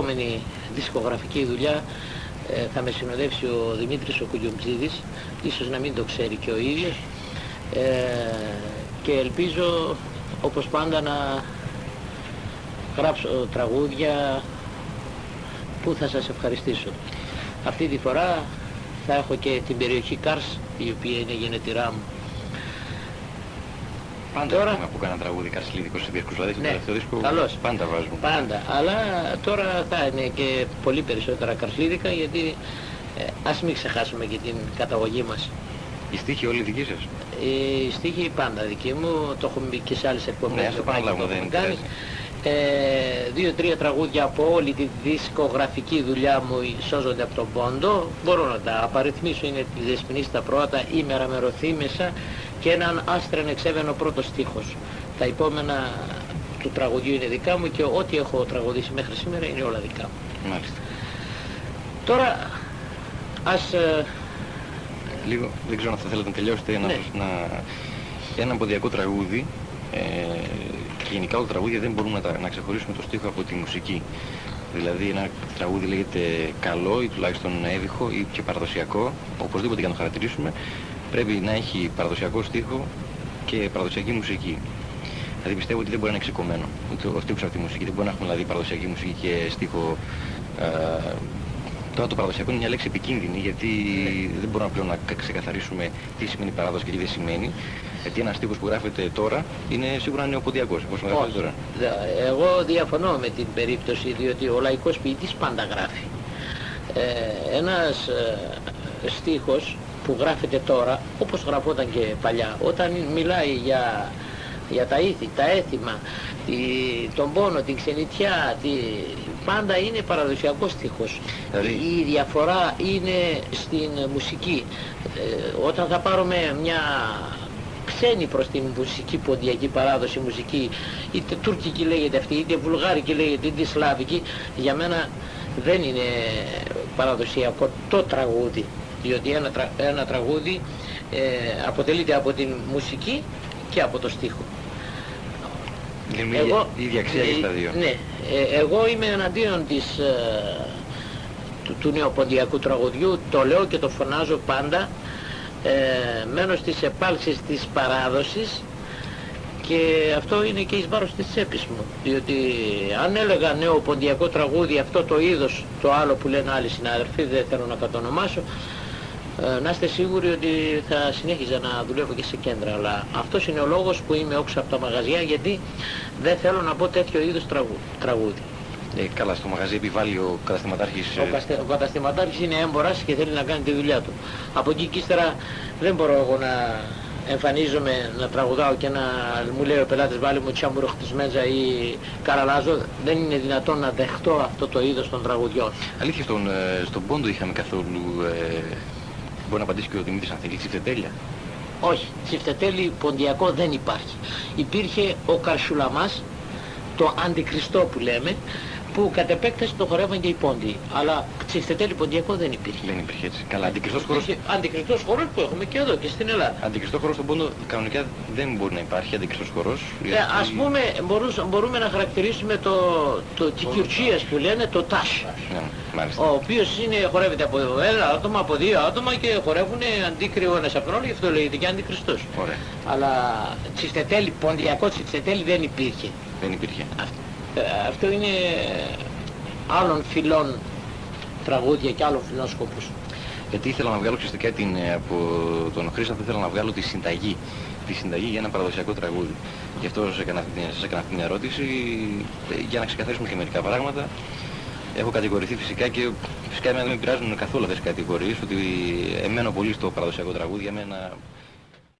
επόμενη δισκογραφική δουλειά θα με συνοδεύσει ο Δημήτρης ο Κουγιουμτζίδης, ίσως να μην το ξέρει και ο ίδιος, και ελπίζω όπως πάντα να γράψω τραγούδια που θα σας ευχαριστήσω. Αυτή τη φορά θα έχω και την περιοχή Κάρς, η οποία είναι γενετηρά μου. Πάντα τώρα που κάνα τραγούδι καρσλίδικο σε δίσκους, δηλαδή στο τελευταίο δίσκο πάντα βάζουμε. Πάντα, αλλά τώρα θα είναι και πολύ περισσότερα καρσλίδικα, γιατί ας μην ξεχάσουμε και την καταγωγή μας. Οι στίχοι όλοι δικοί σας? Οι στίχοι πάντα δικοί μου, το έχουμε πει και σε άλλες εκπομπές. Ναι, το επαναλάβουμε, δεν είναι. 2-3 τραγούδια από όλη τη δισκογραφική δουλειά μου σώζονται από τον πόντο. Μπορώ να τα απαριθμίσω, είναι τη Δεσποινή στα πρώτα, η Μεραμεροθύμησα και έναν Άστρεν εξέβαινο πρώτο στίχος. Τα επόμενα του τραγουδιού είναι δικά μου και ό,τι έχω τραγουδήσει μέχρι σήμερα είναι όλα δικά μου. Μάλιστα. Τώρα ας... λίγο, δεν ξέρω αν θα θέλετε να τελειώσετε ένα ποντιακό τραγούδι. Και γενικά όλα τα τραγούδια δεν μπορούμε να ξεχωρίσουμε το στίχο από τη μουσική. Δηλαδή ένα τραγούδι λέγεται καλό ή τουλάχιστον έβυχο ή και παραδοσιακό, οπωσδήποτε για να το χαρακτηρίσουμε πρέπει να έχει παραδοσιακό στίχο και παραδοσιακή μουσική. Δηλαδή πιστεύω ότι δεν μπορεί να είναι εξοικωμένο ο στίχος από τη μουσική. Δεν μπορεί να έχουμε δηλαδή παραδοσιακή μουσική και στίχο. Τώρα το παραδοσιακό είναι μια λέξη επικίνδυνη, γιατί δεν μπορούμε πλέον να ξεκαθαρίσουμε τι σημαίνει παράδοση και τι δεν σημαίνει. Γιατί ένας στίχος που γράφεται τώρα είναι σίγουρα νεοποντιακός, όπως γράφεται τώρα. Εγώ διαφωνώ με την περίπτωση, διότι ο λαϊκός ποιητής πάντα γράφει. Ένας στίχος που γράφεται τώρα, όπως γραφόταν και παλιά, όταν μιλάει για τα ήθη, τα έθιμα, τον πόνο, την ξενιτιά, πάντα είναι παραδοσιακός στίχος. Δηλαδή... Η διαφορά είναι στην μουσική. Όταν θα πάρουμε μια ξένη προς την μουσική, ποντιακή παράδοση μουσική, είτε τουρκική λέγεται αυτή, είτε βουλγάρικη λέγεται, είτε σλάβικη, για μένα δεν είναι παραδοσιακό το τραγούδι, διότι ένα τραγούδι αποτελείται από την μουσική και από το στίχο. Είναι η ίδια αξία και στα δύο. Ναι, εγώ είμαι εναντίον του νεοποντιακού τραγουδιού, το λέω και το φωνάζω πάντα, μένω στις επάλξεις της παράδοσης, και αυτό είναι και εις βάρος της τσέπης μου, διότι αν έλεγα νεοποντιακό τραγούδι, αυτό το είδος, το άλλο που λένε άλλοι συνάδελφοι, δεν θέλω να κατονομάσω, να είστε σίγουροι ότι θα συνέχιζα να δουλεύω και σε κέντρα, αλλά αυτός είναι ο λόγος που είμαι όξω από τα μαγαζιά, γιατί δεν θέλω να πω τέτοιο είδους τραγούδι. Καλά, στο μαγαζί επιβάλλει ο καταστηματάρχης... Ο καταστηματάρχης είναι έμπορας και θέλει να κάνει τη δουλειά του. Από εκεί και ύστερα δεν μπορώ εγώ να εμφανίζομαι, να τραγουδάω και να μου λέει ο πελάτης βάλει μου τσάμπουρο χτισμέτζα ή καραλάζο. Δεν είναι δυνατόν να δεχτώ αυτό το είδος των τραγουδιών. Αλήθεια, στον πόντο είχαμε καθόλου... Μπορεί να απαντήσει και ο Δημήτρης αν θέλει, τσιφτετέλεια? Όχι, τσιφτετέλη ποντιακό δεν υπάρχει. Υπήρχε ο Καρσουλαμάς, το αντικριστό που λέμε, που κατ' επέκταση το χορεύαν και οι πόντιοι. Αλλά τσιφτετέλη ποντιακό δεν υπήρχε. Δεν υπήρχε έτσι. Καλά, αντικριστός χώρος... Αντικριστός χώρος που έχουμε και εδώ και στην Ελλάδα. Αντικριστό χώρος στον πόντο κανονικά δεν μπορεί να υπάρχει αντικριστός χώρος. Ας πούμε μπορούμε να χαρακτηρίσουμε το κικιουρτσίας που λένε, το τάσ. Ο οποίος χορεύεται από ένα άτομα, από δύο άτομα και χορεύουν αντίκριο ένας από τον άλλο, γι' αυτό λέγεται και αντικριστός. Ωραία. Αλλά τσιφτετέλη, ποντιακό τσιφτετέλη δεν υπήρχε. Δεν υπήρχε. Αυτό είναι άλλων φυλών τραγούδια και άλλων φυλών σκοπούς. Γιατί ήθελα να βγάλω ξεστικά από τον Χρήστο, ήθελα να βγάλω τη συνταγή για ένα παραδοσιακό τραγούδι. Γι' αυτό σας έκανα αυτή την ερώτηση, για να ξεκαθαρίσουμε και μερικά πράγματα. Έχω κατηγορηθεί φυσικά και φυσικά εμένα δεν με πειράζουν καθόλου αυτές τις κατηγορίες, ότι εμένω πολύ στο παραδοσιακό τραγούδι. Για μένα